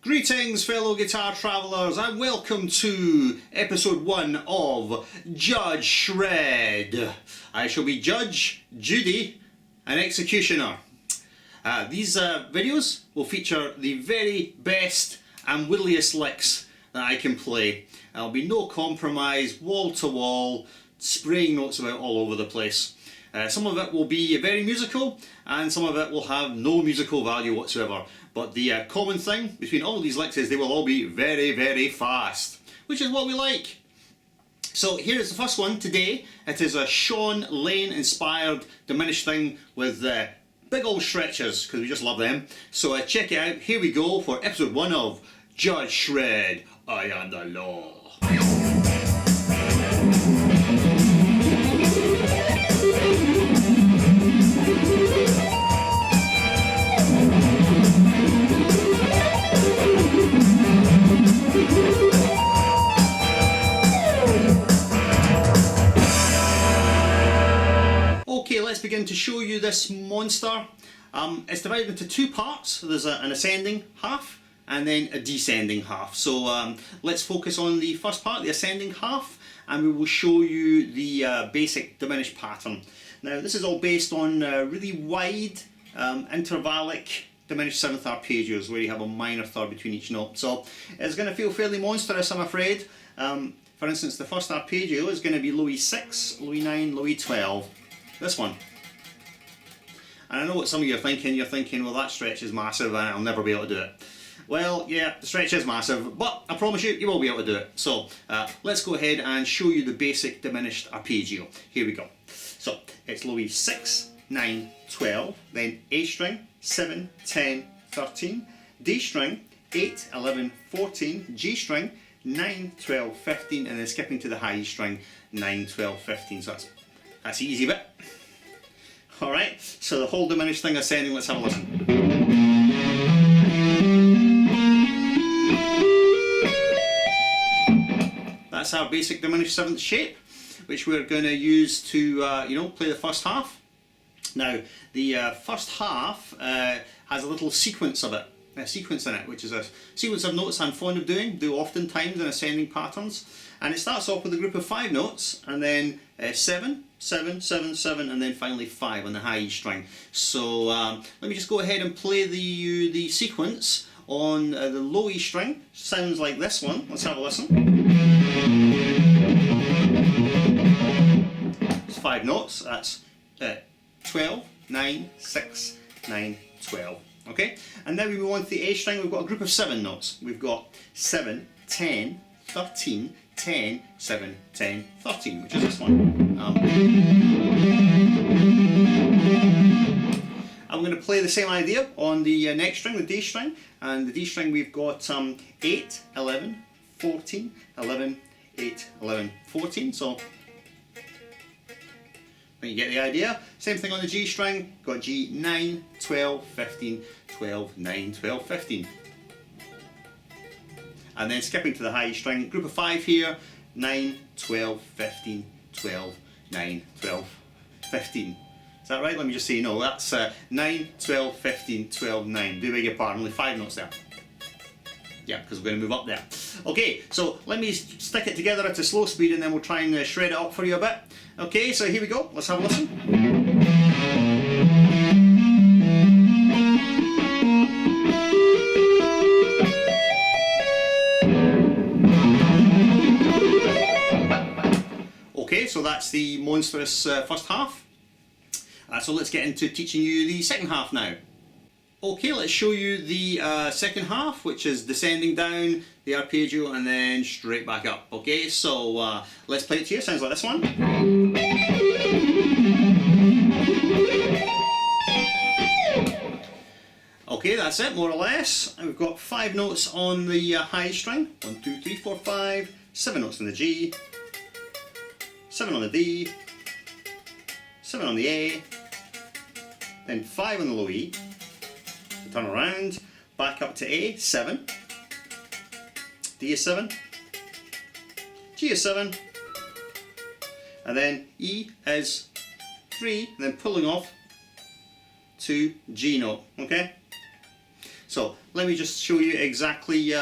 Greetings fellow guitar travellers and welcome to episode 1 of Judge Shred. I shall be Judge, Judy and Executioner. These videos will feature the very best and whittliest licks that I can play. There'll be no compromise, wall to wall, spraying notes about all over the place. Some of it will be very musical and some of it will have no musical value whatsoever. But the common thing between all these licks is they will all be very, very fast, which is what we like. So here is the first one today. It is a Shawn Lane inspired diminished thing with big old stretches, because we just love them. So check it out. Here we go for episode 1 of Judge Shred, I Am the Law. Okay, let's begin to show you this monster. It's divided into two parts. There's an ascending half and then a descending half. So let's focus on the first part, the ascending half, and we will show you the basic diminished pattern. Now this is all based on really wide intervallic diminished 7th arpeggios where you have a minor third between each note. So it's going to feel fairly monstrous, I'm afraid. For instance, the first arpeggio is going to be low E6, low E9, low E12. This one. And I know what some of you are thinking. You're thinking, well, that stretch is massive and I'll never be able to do it. Well, yeah, the stretch is massive, but I promise you, you will be able to do it. So let's go ahead and show you the basic diminished arpeggio. Here we go. So it's low E6, 9, 12, then A string, 7, 10, 13, D string, 8, 11, 14, G string, 9, 12, 15, and then skipping to the high E string, 9, 12, 15. So that's the easy bit. Alright, so the whole diminished thing ascending, let's have a listen. That's our basic diminished 7th shape, which we're going to use to play the first half. Now, the first half has a little sequence of it, a sequence in it, which is a sequence of notes I'm fond of do oftentimes in ascending patterns. And it starts off with a group of 5 notes, and then 7, 7, 7, 7, and then finally 5 on the high E string. So let me just go ahead and play the sequence on the low E string. Sounds like this one. Let's have a listen. It's 5 notes. That's 12, 9, 6, 9, 12. Okay? And now we move on to the A string. We've got a group of 7 notes. We've got 7, 10, 13, 10, 7, 10, 13, which is this one. I'm going to play the same idea on the next string, the D string. And the D string we've got 8, 11, 14, 11, 8, 11, 14. So you get the idea. Same thing on the G string. Got G, 9, 12, 15, 12, 9, 12, 15. And then skipping to the high string, group of 5 here, 9, 12, 15, 12, 9, 12, 15. Is that right? Let me just say no, that's 9, 12, 15, 12, 9. Do beg your pardon, only 5 notes there. Yeah, because we're going to move up there. Okay, so let me stick it together at a slow speed and then we'll try and shred it up for you a bit. Okay, so here we go, let's have a listen. Okay, so that's the monstrous first half. So let's get into teaching you the second half now. Okay, let's show you the second half, which is descending down the arpeggio and then straight back up. Okay, so let's play it to you. Sounds like this one. Okay, that's it, more or less. And we've got 5 notes on the high string. 1, 2, 3, 4, 5. 7 notes on the G. 7 on the D, 7 on the A, then 5 on the low E, turn around, back up to A, 7, D is 7, G is 7, and then E is 3, and then pulling off to G note, okay? So let me just show you exactly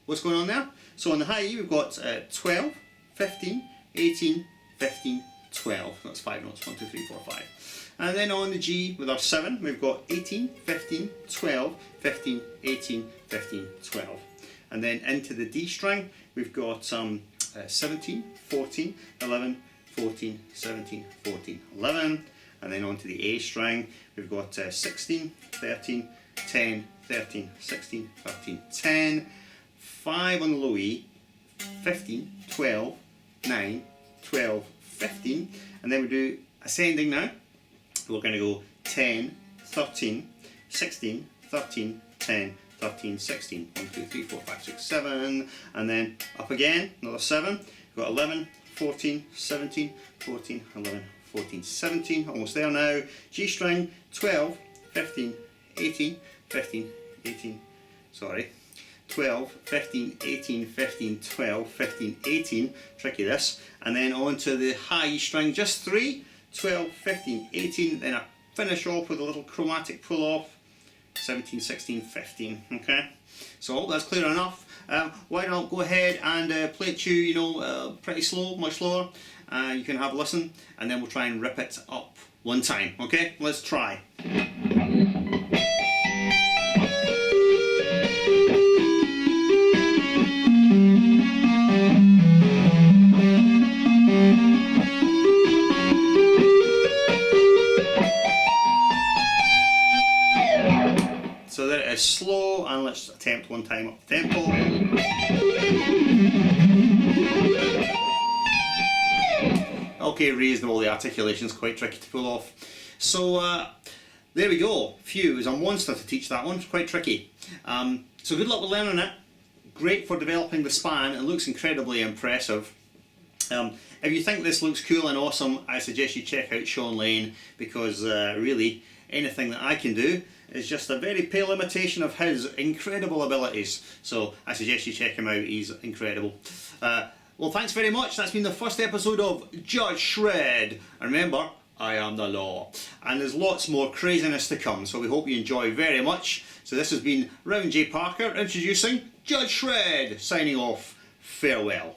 what's going on there. So on the high E we've got 12, 15, 18, 15, 12. That's 5 notes, 1, 2, 3, 4, 5. And then on the G with our 7 we've got 18, 15, 12, 15, 18, 15, 12. And then into the D string we've got 17, 14, 11, 14, 17, 14, 11. And then onto the A string we've got 16, 13, 10, 13, 16, 13, 10. 5 on the low E, 15, 12, 9, 12, 15. And then we do ascending now. We're going to go 10, 13, 16, 13, 10, 13, 16. 1, 2, 3, 4, 5, 6, 7. And then up again, another 7. We've got 11, 14, 17, 14, 11, 14, 17. Almost there now. G string, 12, 15, 18, 15, 18. Sorry. 12, 15, 18, 15, 12, 15, 18. Tricky this. And then on to the high E string, just 3. 12, 15, 18, then I finish off with a little chromatic pull off, 17, 16, 15, okay? So I hope that's clear enough. Why not go ahead and play it to you, pretty slow, much slower. You can have a listen and then we'll try and rip it up one time, okay? Let's try. So there it is, slow, and let's attempt one time up the tempo. Okay, reasonable, the articulation's quite tricky to pull off. So there we go. Phew, it was a monster to teach that one, it's quite tricky. So good luck with learning it. Great for developing the span, it looks incredibly impressive. If you think this looks cool and awesome, I suggest you check out Shawn Lane, because really anything that I can do is just a very pale imitation of his incredible abilities. So I suggest you check him out, he's incredible. Well, thanks very much. That's been the first episode of Judge Shred. And remember, I am the law. And there's lots more craziness to come, so we hope you enjoy very much. So this has been Rowan J. Parker introducing Judge Shred, signing off. Farewell.